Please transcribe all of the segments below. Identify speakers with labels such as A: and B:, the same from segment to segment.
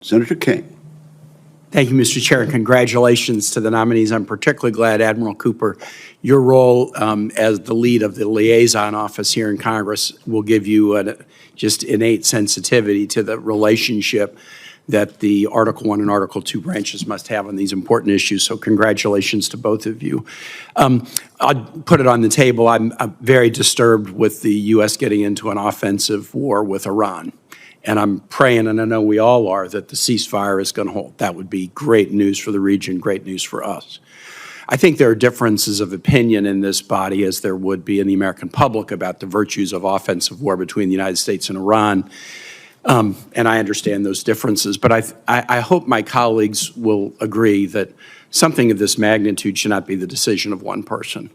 A: Senator Kaine.
B: Thank you, Mr. Chair, and congratulations to the nominees. I'm particularly glad, Admiral Cooper, your role as the lead of the liaison office here in Congress will give you just innate sensitivity to the relationship that the Article 1 and Article 2 branches must have on these important issues. So congratulations to both of you. I'll put it on the table. I'm very disturbed with the U.S. getting into an offensive war with Iran. And I'm praying, and I know we all are, that the ceasefire is going to hold. That would be great news for the region, great news for us. I think there are differences of opinion in this body, as there would be in the American public, about the virtues of offensive war between the United States and Iran. And I understand those differences. But I hope my colleagues will agree that something of this magnitude should not be the decision of one person.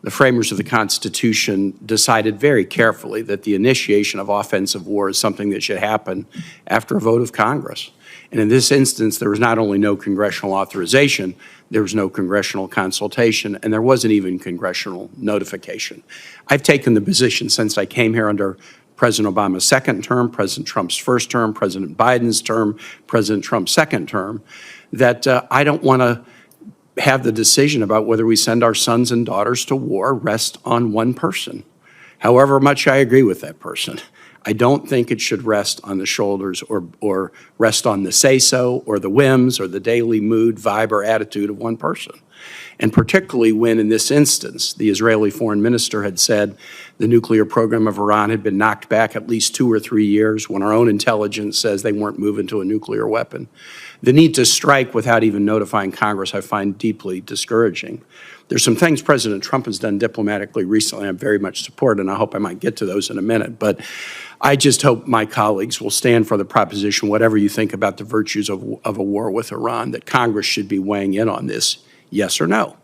B: The framers of the Constitution decided very carefully that the initiation of offensive war is something that should happen after a vote of Congress. And in this instance, there was not only no congressional authorization, there was no congressional consultation, and there wasn't even congressional notification. I've taken the position since I came here under President Obama's second term, President Trump's first term, President Biden's term, President Trump's second term, that I don't want to have the decision about whether we send our sons and daughters to war rest on one person, however much I agree with that person. I don't think it should rest on the shoulders or rest on the say-so or the whims or the daily mood, vibe, or attitude of one person. And particularly when, in this instance, the Israeli foreign minister had said the nuclear program of Iran had been knocked back at least 2 or 3 years, when our own intelligence says they weren't moving to a nuclear weapon. The need to strike without even notifying Congress I find deeply discouraging. There's some things President Trump has done diplomatically recently I'm very much support, and I hope I might get to those in a minute. But I just hope my colleagues will stand for the proposition, whatever you think about the virtues of a war with Iran, that Congress should be weighing in on this, yes or no.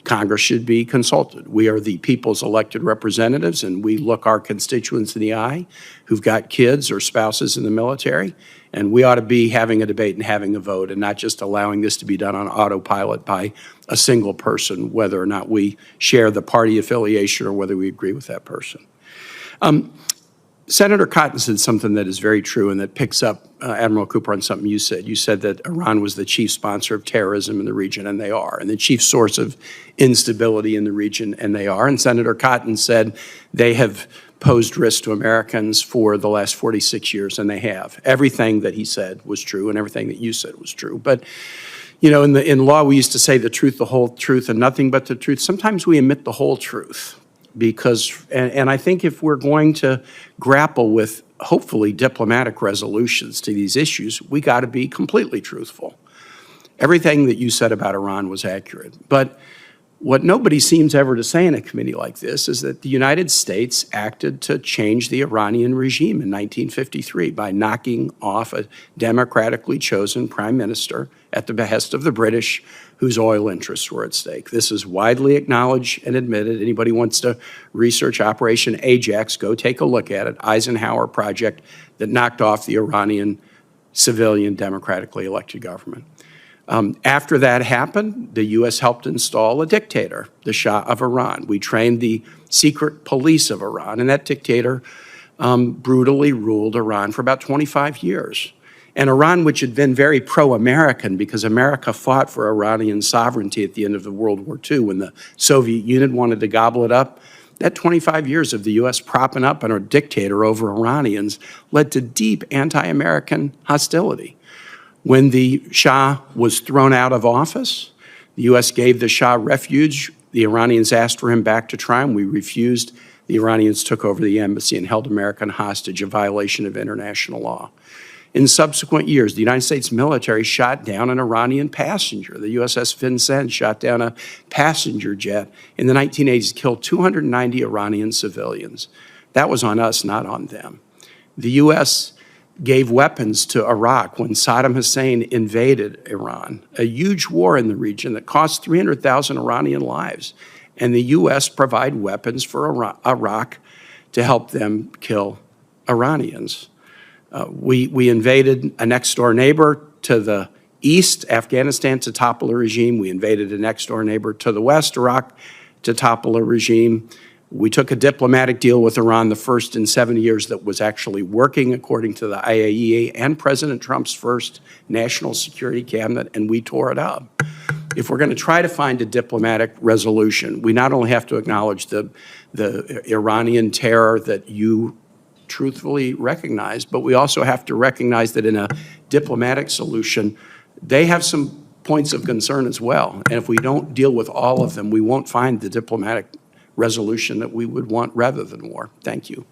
B: Congress should be consulted. We are the people's elected representatives, and we look our constituents in the eye who've got kids or spouses in the military, and we ought to be having a debate and having a vote and not just allowing this to be done on autopilot by a single person, whether or not we share the party affiliation or whether we agree with that person. Senator Cotton said something that is very true and that picks up, Admiral Cooper, on something you said. You said that Iran was the chief sponsor of terrorism in the region, and they are, and the chief source of instability in the region, and they are. And Senator Cotton said they have posed risk to Americans for the last 46 years, and they have. Everything that he said was true, and everything that you said was true. But, you know, in law, we used to say the truth, the whole truth, and nothing but the truth. Sometimes we omit the whole truth. Because, and I think if we're going to grapple with, hopefully, diplomatic resolutions to these issues, we got to be completely truthful. Everything that you said about Iran was accurate. But what nobody seems ever to say in a committee like this is that the United States acted to change the Iranian regime in 1953 by knocking off a democratically chosen prime minister at the behest of the British, whose oil interests were at stake. This is widely acknowledged and admitted. Anybody wants to research Operation Ajax, go take a look at it. Eisenhower project that knocked off the Iranian civilian democratically elected government. After that happened, the U.S. helped install a dictator, the Shah of Iran. We trained the secret police of Iran, and that dictator brutally ruled Iran for about 25 years. And Iran, which had been very pro-American because America fought for Iranian sovereignty at the end of the World War II when the Soviet Union wanted to gobble it up, that 25 years of the U.S. propping up a dictator over Iranians led to deep anti-American hostility. When the Shah was thrown out of office, the U.S. gave the Shah refuge. The Iranians asked for him back to try him. We refused. The Iranians took over the embassy and held American hostage, a violation of international law. In subsequent years, the United States military shot down an Iranian passenger. The USS Vincennes shot down a passenger jet in the 1980s, killed 290 Iranian civilians. That was on us, not on them. The U.S. gave weapons to Iraq when Saddam Hussein invaded Iran, a huge war in the region that cost 300,000 Iranian lives. And the U.S. provided weapons for Iraq to help them kill Iranians. We invaded a next-door neighbor to the east, Afghanistan, to topple a regime. We invaded a next-door neighbor to the west, Iraq, to topple a regime. We took a diplomatic deal with Iran, the first in 70 years that was actually working according to the IAEA and President Trump's first national security cabinet, and we tore it up. If we're going to try to find a diplomatic resolution, we not only have to acknowledge the Iranian terror that you truthfully recognize, but we also have to recognize that in a diplomatic solution, they have some points of concern as well. And if we don't deal with all of them, we won't find the diplomatic resolution that we would want rather than war. Thank you.